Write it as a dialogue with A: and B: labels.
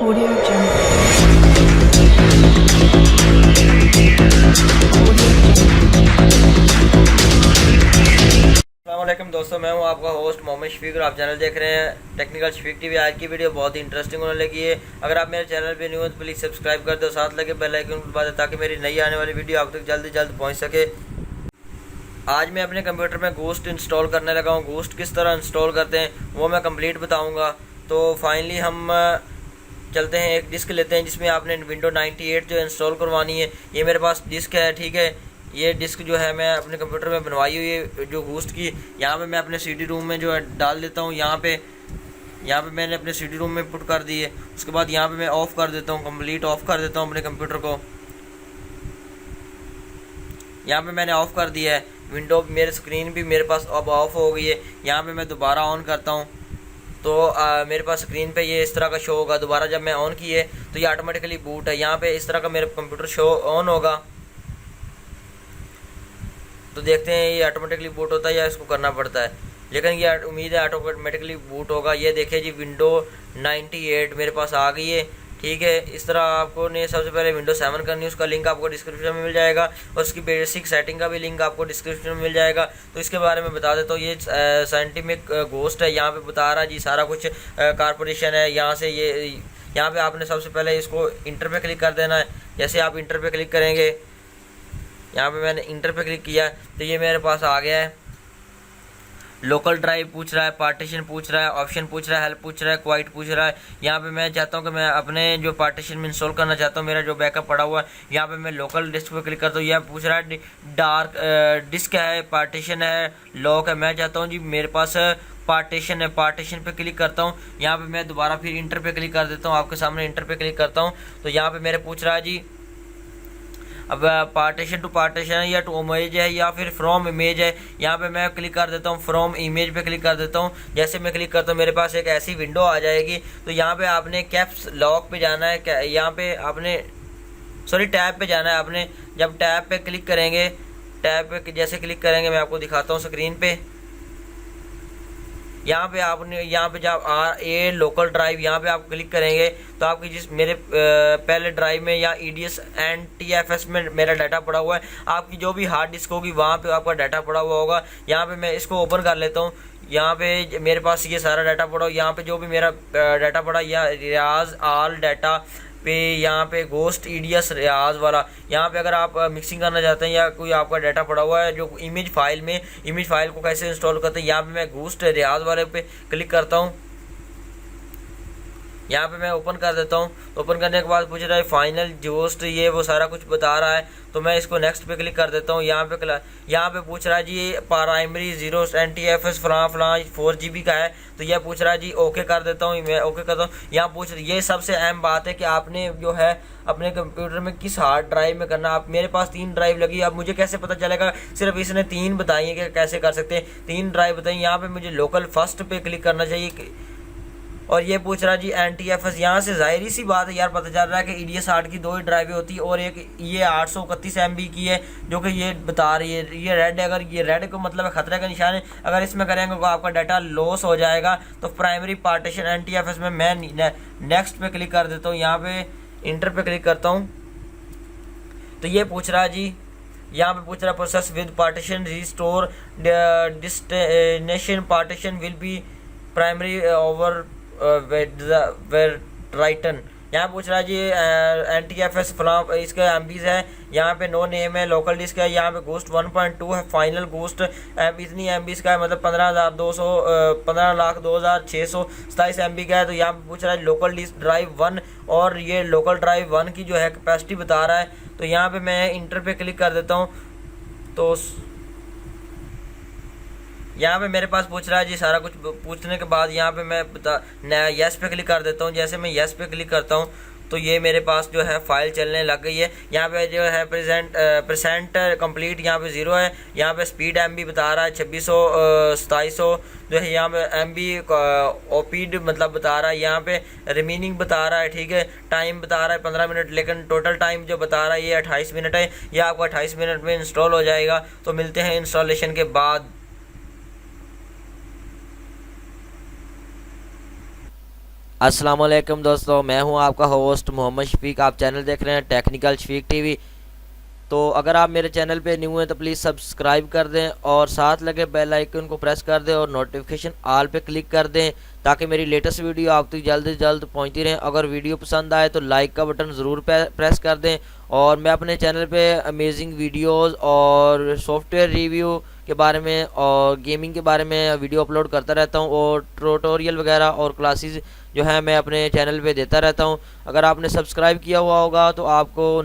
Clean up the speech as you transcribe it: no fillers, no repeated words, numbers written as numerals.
A: Audio Jungle.
B: अस्सलामुअलैकुम दोस्तों, मैं हूं आपका होस्ट मोहम्मद शफीक और आप चैनल देख रहे हैं टेक्निकल शफीक टीवी। आज की वीडियो बहुत ही इंटरेस्टिंग होने लगी है। अगर आप मेरे चैनल पे न्यू हो तो प्लीज़ सब्सक्राइब कर दो, साथ लगे बेल आइकन को दबा दें ताकि मेरी नई आने वाली वीडियो आप तक जल्द से जल्द पहुँच सके। आज मैं अपने कंप्यूटर में घोस्ट इंस्टॉल करने लगा हूँ। घोस्ट किस तरह इंस्टॉल करते हैं वो मैं कंप्लीट बताऊँगा। तो फाइनली हम चलते हैं, एक डिस्क लेते हैं जिसमें आपने विंडो 98 जो इंस्टॉल करवानी है। ये मेरे पास डिस्क है, ठीक है। ये डिस्क जो है मैं अपने कंप्यूटर में बनवाई हुई है जो घोस्ट की। यहाँ पे मैं अपने सीडी रूम में जो है डाल देता हूँ। यहाँ पे मैंने अपने सीडी रूम में पुट कर दी है। उसके बाद यहाँ पे मैं ऑफ़ कर देता हूँ, कंप्लीट ऑफ़ कर देता हूँ अपने कंप्यूटर को। यहाँ पे मैंने ऑफ़ कर दिया है। विंडो मेरे स्क्रीन भी मेरे पास अब ऑफ़ हो गई है। यहाँ पे मैं दोबारा ऑन करता हूँ तो मेरे पास स्क्रीन पे ये इस तरह का शो होगा। दोबारा जब मैं ऑन किए तो ये ऑटोमेटिकली बूट है। यहाँ पे इस तरह का मेरा कंप्यूटर शो ऑन होगा। तो देखते हैं ये ऑटोमेटिकली बूट होता है या इसको करना पड़ता है, लेकिन ये उम्मीद है ऑटोमेटिकली बूट होगा। ये देखिए जी, विंडो 98 मेरे पास आ गई है, ठीक है। इस तरह आपको ने सबसे पहले विंडो 7 करनी है, उसका लिंक आपको डिस्क्रिप्शन में मिल जाएगा और उसकी बेसिक सेटिंग का भी लिंक आपको डिस्क्रिप्शन में मिल जाएगा। तो इसके बारे में बता देता हूँ। ये साइंटिफिक घोस्ट है। यहाँ पे बता रहा है जी सारा कुछ, कारपोरेशन है। यहाँ से ये यहाँ पे आपने सबसे पहले इसको इंटर पे क्लिक कर देना है। जैसे आप इंटर पे क्लिक करेंगे, यहाँ पे मैंने इंटर पे क्लिक किया तो ये मेरे पास आ गया है। लोकल ड्राइव पूछ रहा है, पार्टीशन पूछ रहा है, ऑप्शन पूछ रहा है, हेल्प पूछ रहा है, क्वाइट पूछ रहा है। यहाँ पे मैं चाहता हूँ कि मैं अपने जो पार्टीशन में इंस्टॉल करना चाहता हूँ, मेरा जो बैकअप पड़ा हुआ है, यहाँ पे मैं लोकल डिस्क पे क्लिक करता हूँ। यह पूछ रहा है डार्क डिस्क है, पार्टीशन है, लॉक है। मैं चाहता हूँ जी मेरे पास पार्टीशन है, पार्टीशन पे क्लिक करता हूँ। यहाँ पे मैं दोबारा फिर इंटर पे क्लिक कर देता हूँ। आपके सामने इंटर पे क्लिक करता हूँ तो यहाँ पे मेरे पूछ रहा है जी अब पार्टीशन टू पार्टीशन है या टू इमेज है या फिर फ्रॉम इमेज है। यहाँ पे मैं क्लिक कर देता हूँ, फ्रॉम इमेज पे क्लिक कर देता हूँ। जैसे मैं क्लिक करता हूँ मेरे पास एक ऐसी विंडो आ जाएगी। तो यहाँ पे आपने कैप्स लॉक पे जाना है, यहाँ पे आपने टैब पे जाना है आपने। जब टैब पे क्लिक करेंगे, टैब पे जैसे क्लिक करेंगे मैं आपको दिखाता हूँ स्क्रीन पे। यहाँ पे आपने जब ए लोकल ड्राइव यहाँ पे आप क्लिक करेंगे तो आपकी जिस मेरे पहले ड्राइव में या EDS एंड TFS में मेरा डाटा पड़ा हुआ है, आपकी जो भी हार्ड डिस्क होगी वहाँ पे आपका डाटा पड़ा हुआ होगा। यहाँ पे मैं इसको ओपन कर लेता हूँ। यहाँ पे मेरे पास ये सारा डाटा पड़ा हो। यहाँ पे जो भी मेरा डाटा पड़ा या रियाज आल डाटा पे, यहाँ पे घोस्ट EDS रियाज वाला, यहाँ पे अगर आप मिक्सिंग करना चाहते हैं या कोई आपका डाटा पड़ा हुआ है जो इमेज फाइल को कैसे इंस्टॉल करते हैं, यहाँ पे मैं घोस्ट रियाज वाले पे क्लिक करता हूँ। यहाँ पे मैं ओपन कर देता हूँ। ओपन करने के बाद पूछ रहा है फाइनल जोस्ट, ये वो सारा कुछ बता रहा है। तो मैं इसको नेक्स्ट पे क्लिक कर देता हूँ। यहाँ पे पूछ रहा है जी प्राइमरी 0 NTFS फलां 4GB का है। तो यह पूछ रहा है जी ओके कर देता हूँ। मैं ओके करता हूँ। यहाँ ये सबसे अहम बात है कि आपने जो है अपने कंप्यूटर में किस हार्ड ड्राइव में करना। आप मेरे पास 3 ड्राइव लगी। अब मुझे कैसे पता चलेगा? सिर्फ इसने 3 बताई है कि कैसे कर सकते हैं। 3 ड्राइव बताइए। यहाँ पे मुझे लोकल फर्स्ट पे क्लिक करना चाहिए और ये पूछ रहा है जी NTFS। यहाँ से जाहिर सी बात है यार, पता चल रहा है कि EDS 8 की 2 ही ड्राइवें होती है और एक ये 831 MB की है जो कि ये बता रही है। ये रेड है, अगर ये रेड को मतलब है खतरे का निशान है। अगर इसमें करेंगे तो आपका डाटा लॉस हो जाएगा। तो प्राइमरी पार्टीशन NTFS में मैं नेक्स्ट पे क्लिक कर देता हूँ। यहाँ पे इंटर पे क्लिक करता हूँ तो ये पूछ रहा है जी, यहाँ पे पूछ रहा है process with partition restore destination partition will be primary over written. यहाँ पूछ रहा है जी NTFS फलां इसका MBs है। यहाँ पे नो नेम है, लोकल डिस्क है। यहाँ पे घोस्ट 1.2 है, फाइनल घोस्ट इतनी MBs का है, मतलब 15,0227 MB का है। तो यहाँ पे पूछ रहा है लोकल डिस्क ड्राइव 1 और ये लोकल ड्राइव 1 की जो है कैपेसिटी बता रहा है। तो यहाँ पे मैं इंटर पे क्लिक कर देता हूँ। तो यहाँ पे मेरे पास पूछ रहा है जी सारा कुछ पूछने के बाद यहाँ पे मैं यस पे क्लिक कर देता हूँ। जैसे मैं यस पे क्लिक करता हूँ तो ये मेरे पास जो है फाइल चलने लग गई है। यहाँ पे जो है परसेंट कंप्लीट यहाँ पे 0 है। यहाँ पे स्पीड MB बता रहा है 2600 2700 जो है। यहाँ पे MB ओपीड मतलब बता रहा है। यहाँ पे रिमेनिंग बता रहा है, ठीक है। टाइम बता रहा है 15 मिनट, लेकिन टोटल टाइम जो बता रहा है ये 28 मिनट है। यह आपको 28 मिनट में इंस्टॉल हो जाएगा। तो मिलते हैं इंस्टॉलेशन के बाद। अस्सलाम वालेकुम दोस्तों, मैं हूं आपका होस्ट मोहम्मद शफीक। आप चैनल देख रहे हैं टेक्निकल शफीक टीवी। तो अगर आप मेरे चैनल पे न्यू हैं तो प्लीज़ सब्सक्राइब कर दें और साथ लगे बेल आइकन को प्रेस कर दें और नोटिफिकेशन ऑल पे क्लिक कर दें ताकि मेरी लेटेस्ट वीडियो आप तक जल्द से जल्द पहुंचती रहें। अगर वीडियो पसंद आए तो लाइक का बटन ज़रूर प्रेस कर दें। और मैं अपने चैनल पे अमेजिंग वीडियोस और सॉफ्टवेयर रिव्यू के बारे में और गेमिंग के बारे में वीडियो अपलोड करता रहता हूं और ट्यूटोरियल वगैरह और क्लासेस जो है मैं अपने चैनल पे देता रहता हूं। अगर आपने सब्सक्राइब किया हुआ होगा तो आपको